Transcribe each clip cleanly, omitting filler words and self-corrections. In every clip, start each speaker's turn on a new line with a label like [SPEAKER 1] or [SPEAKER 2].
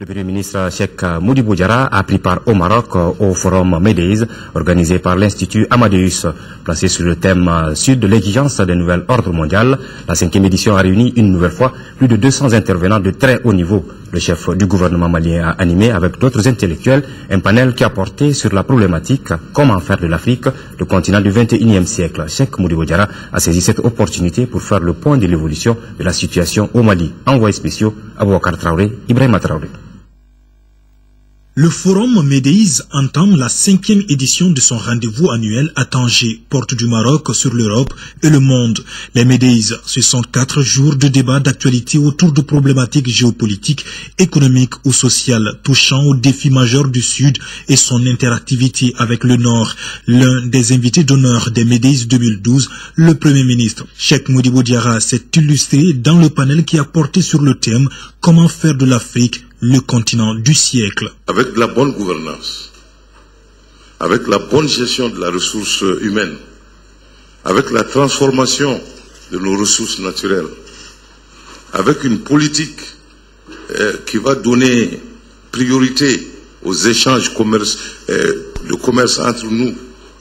[SPEAKER 1] Le Premier ministre Cheikh Modibo Diarra a pris part au Maroc au forum MEDEIS organisé par l'Institut Amadeus. Placé sur le thème sud de l'exigence d'un nouvel ordre mondial, la 5e édition a réuni une nouvelle fois plus de 200 intervenants de très haut niveau. Le chef du gouvernement malien a animé avec d'autres intellectuels un panel qui a porté sur la problématique « Comment faire de l'Afrique le continent du 21e siècle ». Cheikh Modibo Diarra a saisi cette opportunité pour faire le point de l'évolution de la situation au Mali. Envoyés spéciaux, Aboubacar Traoré, Ibrahima Traoré.
[SPEAKER 2] Le forum MEDEIS entame la 5e édition de son rendez-vous annuel à Tanger, porte du Maroc sur l'Europe et le monde. Les MEDEIS, ce sont 4 jours de débat d'actualité autour de problématiques géopolitiques, économiques ou sociales, touchant aux défis majeurs du Sud et son interactivité avec le Nord. L'un des invités d'honneur des MEDEIS 2012, le Premier ministre Cheikh Modibo Diarra, s'est illustré dans le panel qui a porté sur le thème « Comment faire de l'Afrique le continent du siècle ».
[SPEAKER 3] Avec la bonne gouvernance, avec la bonne gestion de la ressource humaine, avec la transformation de nos ressources naturelles, avec une politique qui va donner priorité aux échanges de commerce entre nous,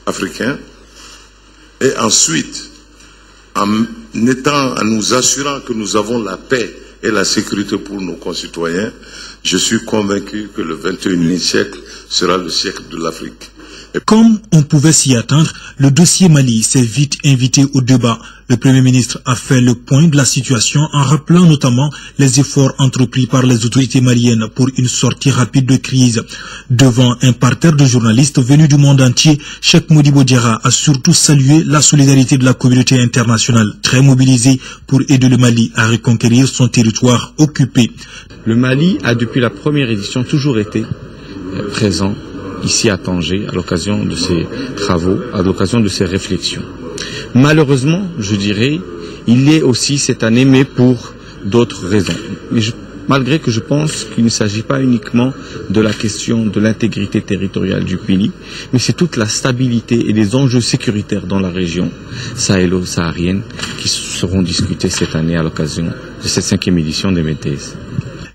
[SPEAKER 3] Africains, et ensuite en nous assurant que nous avons la paix et la sécurité pour nos concitoyens, je suis convaincu que le 21e siècle sera le siècle de l'Afrique.
[SPEAKER 2] Comme on pouvait s'y attendre, le dossier Mali s'est vite invité au débat. Le Premier ministre a fait le point de la situation en rappelant notamment les efforts entrepris par les autorités maliennes pour une sortie rapide de crise. Devant un parterre de journalistes venus du monde entier, Cheikh Modibo Diarra a surtout salué la solidarité de la communauté internationale, très mobilisée pour aider le Mali à reconquérir son territoire occupé.
[SPEAKER 4] Le Mali a depuis la première édition toujours été présent ici à Tanger à l'occasion de ses travaux, à l'occasion de ses réflexions. Malheureusement, je dirais, il est aussi cette année, mais pour d'autres raisons. Malgré que je pense qu'il ne s'agit pas uniquement de la question de l'intégrité territoriale du pays, mais c'est toute la stabilité et les enjeux sécuritaires dans la région sahélo-saharienne qui seront discutés cette année à l'occasion de cette 5e édition des MEDEIS.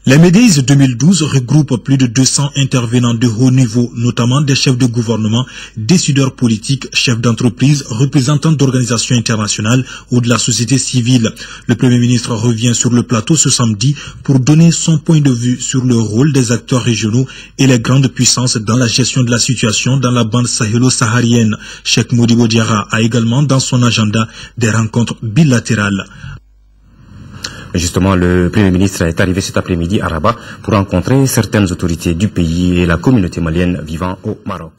[SPEAKER 2] Les MEDEIS 2012 regroupent plus de 200 intervenants de haut niveau, notamment des chefs de gouvernement, décideurs politiques, chefs d'entreprise, représentants d'organisations internationales ou de la société civile. Le Premier ministre revient sur le plateau ce samedi pour donner son point de vue sur le rôle des acteurs régionaux et les grandes puissances dans la gestion de la situation dans la bande sahélo-saharienne. Cheikh Modibo Diarra a également dans son agenda des rencontres bilatérales.
[SPEAKER 1] Justement, le Premier ministre est arrivé cet après-midi à Rabat pour rencontrer certaines autorités du pays et la communauté malienne vivant au Maroc.